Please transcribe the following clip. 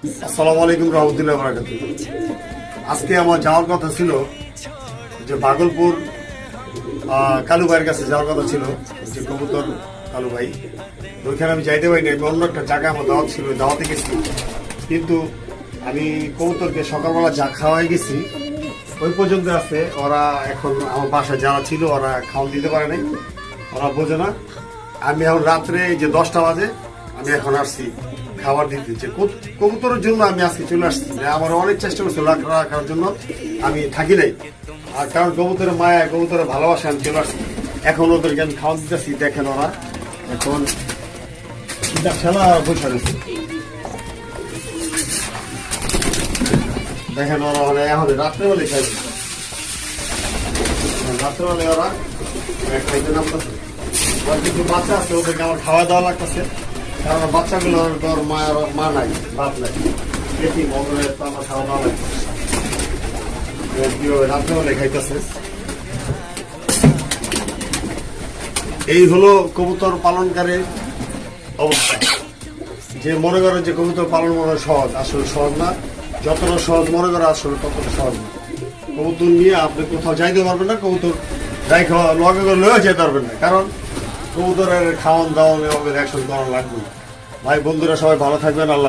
আসসালামু আলাইকুম রহমতুল্লাহ বারাকাতুহু। আজকে আমার যাওয়ার কথা ছিল যে ভাগলপুর কালু ভাইয়ের কাছে যাওয়ার কথা ছিল, যে কবুতর কালু ভাই। ওইখানে আমি যাইতে পারিনি, আমি অন্য একটা জায়গায় আমার দাওয়াত ছিল, দাওয়াতে গেছি। কিন্তু আমি কবুতরকে সকালবেলা যা খাওয়াই গেছি ওই পর্যন্ত আছে। ওরা এখন আমার বাসায় যারা ছিল ওরা খাওয়ান দিতে পারে নাই, ওরা বোঝে না। আমি এখন রাত্রে যে 10টা বাজে আমি এখন আসছি খাবার দিতে, যে কবুতরের জন্য আমি আজকে চলে আসছি। আমার অনেক চেষ্টা করছি রাখার জন্য, আমি থাকি নাই। আর কারণ কবুতরের মায়া, কবুতরের ভালোবাসা, আমি চলে আসছি। এখন ওদেরকে আমি খাওয়ান দিতেছি। দেখেন ওরা এখন খেলা বসে রয়েছে। দেখেন ওরা মানে এখন রাত্রেবেলায় খাইবে, রাত্রেবেলায় ওরা খাইতে নামতেছে। আর কিছু বাচ্চা আছে, ওদেরকে আমার খাওয়া দাওয়া লাগতেছে, কারণ বাচ্চাগুলো তোর মা নাই, বাপ নাই, দেখি মগরের তো আমার খাওয়া দাওয়া লাগতেছে। রাত্রেবেলায় খাইতেছে। এই হলো কবুতর পালনকারীর অবস্থা। যে মনে করে যে কবুতর পালন মনে সহজ, আসলে সহজ না। যতটা সহজ মনে করে আসলে ততটা সহজ না। কবুতর নিয়ে আপনি কোথাও যাইতে পারবেন না, কবুতর যাই খাওয়া লগে করে লয়ে যেতে পারবেন না, কারণ কবুতরের খাওয়ান দাওয়ান এবং অ্যাকশন করা লাগবে। ভাই বন্ধুরা সবাই ভালো থাকবেন। আল্লাহ।